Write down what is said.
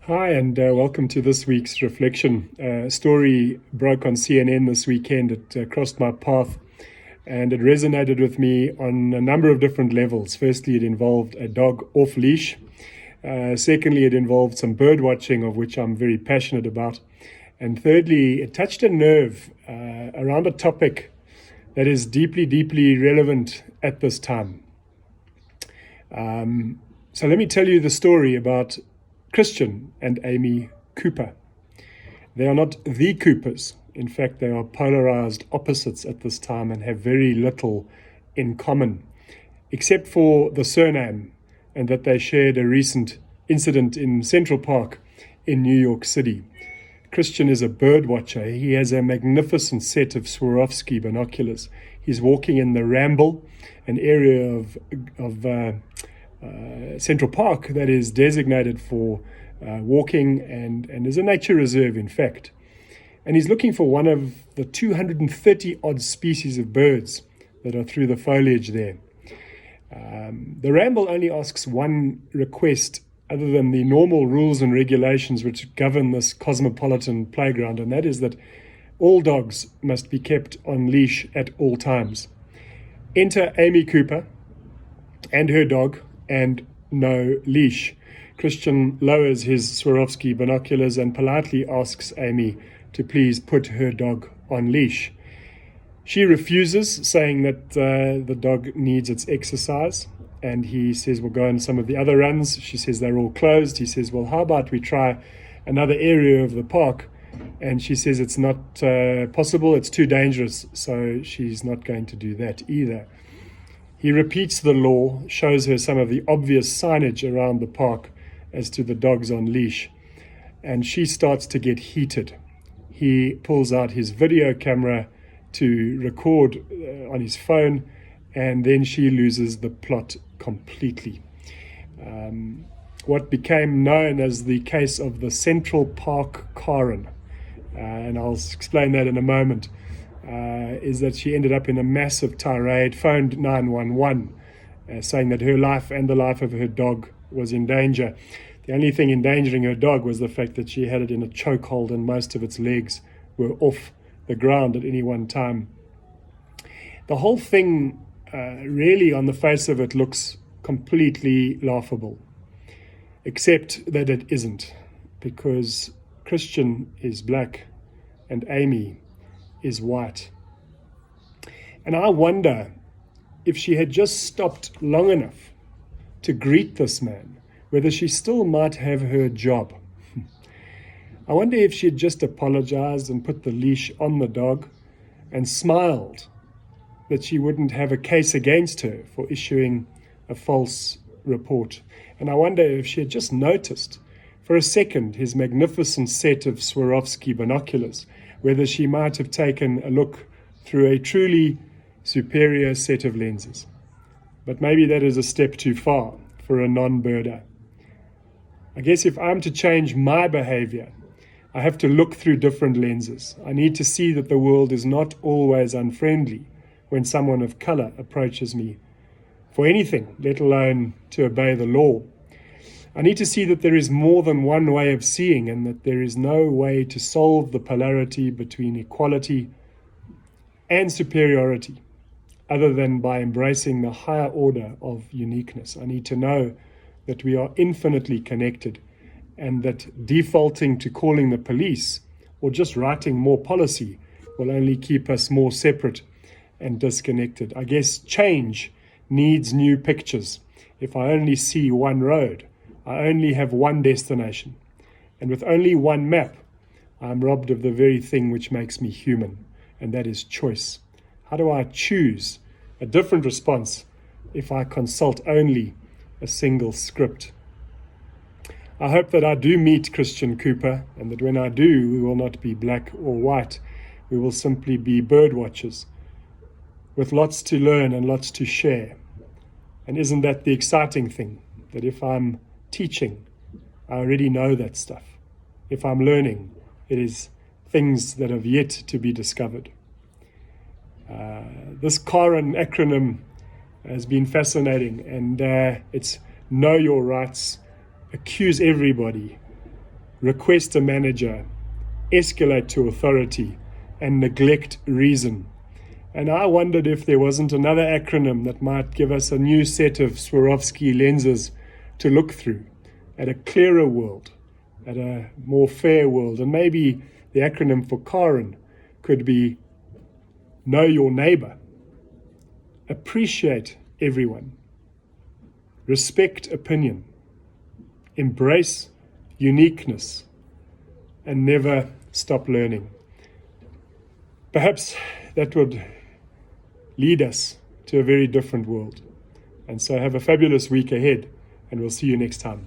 Hi, and welcome to this week's reflection. A story broke on CNN this weekend. It crossed my path and it resonated with me on a number of different levels. Firstly, it involved a dog off leash. Secondly, it involved some bird watching, of which I'm very passionate about. And thirdly, it touched a nerve around a topic that is deeply, deeply relevant at this time. So let me tell you the story about Christian and Amy Cooper. They are not the Coopers. In fact, they are polarized opposites at this time and have very little in common, except for the surname and that they shared a recent incident in Central Park in New York City. Christian is a bird watcher. He has a magnificent set of Swarovski binoculars. He's walking in the Ramble, an area of Central Park that is designated for walking and is a nature reserve, in fact. And he's looking for one of the 230 odd species of birds that are through the foliage there. The Ramble only asks one request other than the normal rules and regulations which govern this cosmopolitan playground, and that is that all dogs must be kept on leash at all times. Enter Amy Cooper and her dog, and no leash. Christian lowers his Swarovski binoculars and politely asks Amy to please put her dog on leash. She refuses, saying that the dog needs its exercise, and he says, we'll go on some of the other runs. She says they're all closed. He says, well, how about we try another area of the park? And she says it's not possible, it's too dangerous, so she's not going to do that either. He repeats the law, shows her some of the obvious signage around the park as to the dogs on leash, and she starts to get heated. He pulls out his video camera to record on his phone, and then she loses the plot completely. What became known as the case of the Central Park Karen, and I'll explain that in a moment, is that she ended up in a massive tirade, phoned 911, saying that her life and the life of her dog was in danger. The only thing endangering her dog was the fact that she had it in a chokehold and most of its legs were off the ground at any one time. The whole thing really on the face of it looks completely laughable, except that it isn't, because Christian is black and Amy is white. And I wonder if she had just stopped long enough to greet this man, whether she still might have her job. I wonder if she had just apologized and put the leash on the dog and smiled that she wouldn't have a case against her for issuing a false report. And I wonder if she had just noticed for a second his magnificent set of Swarovski binoculars, whether she might have taken a look through a truly superior set of lenses. But maybe that is a step too far for a non-birder. I guess if I'm to change my behavior, I have to look through different lenses. I need to see that the world is not always unfriendly when someone of color approaches me for anything, let alone to obey the law. I need to see that there is more than one way of seeing, and that there is no way to solve the polarity between equality and superiority other than by embracing the higher order of uniqueness. I need to know that we are infinitely connected, and that defaulting to calling the police or just writing more policy will only keep us more separate and disconnected. I guess change needs new pictures. If I only see one road, I only have one destination, and with only one map, I'm robbed of the very thing which makes me human, and that is choice. How do I choose a different response if I consult only a single script? I hope that I do meet Christian Cooper, and that when I do, we will not be black or white. We will simply be bird watchers with lots to learn and lots to share. And isn't that the exciting thing? That if I'm teaching, I already know that stuff. If I'm learning, it is things that have yet to be discovered. This Karen acronym has been fascinating, and it's know your rights, accuse everybody, request a manager, escalate to authority, and neglect reason. And I wondered if there wasn't another acronym that might give us a new set of Swarovski lenses to look through at a clearer world, at a more fair world. And maybe the acronym for Karen could be know your neighbor, appreciate everyone, respect opinion, embrace uniqueness, and never stop learning. Perhaps that would lead us to a very different world. And so have a fabulous week ahead, and we'll see you next time.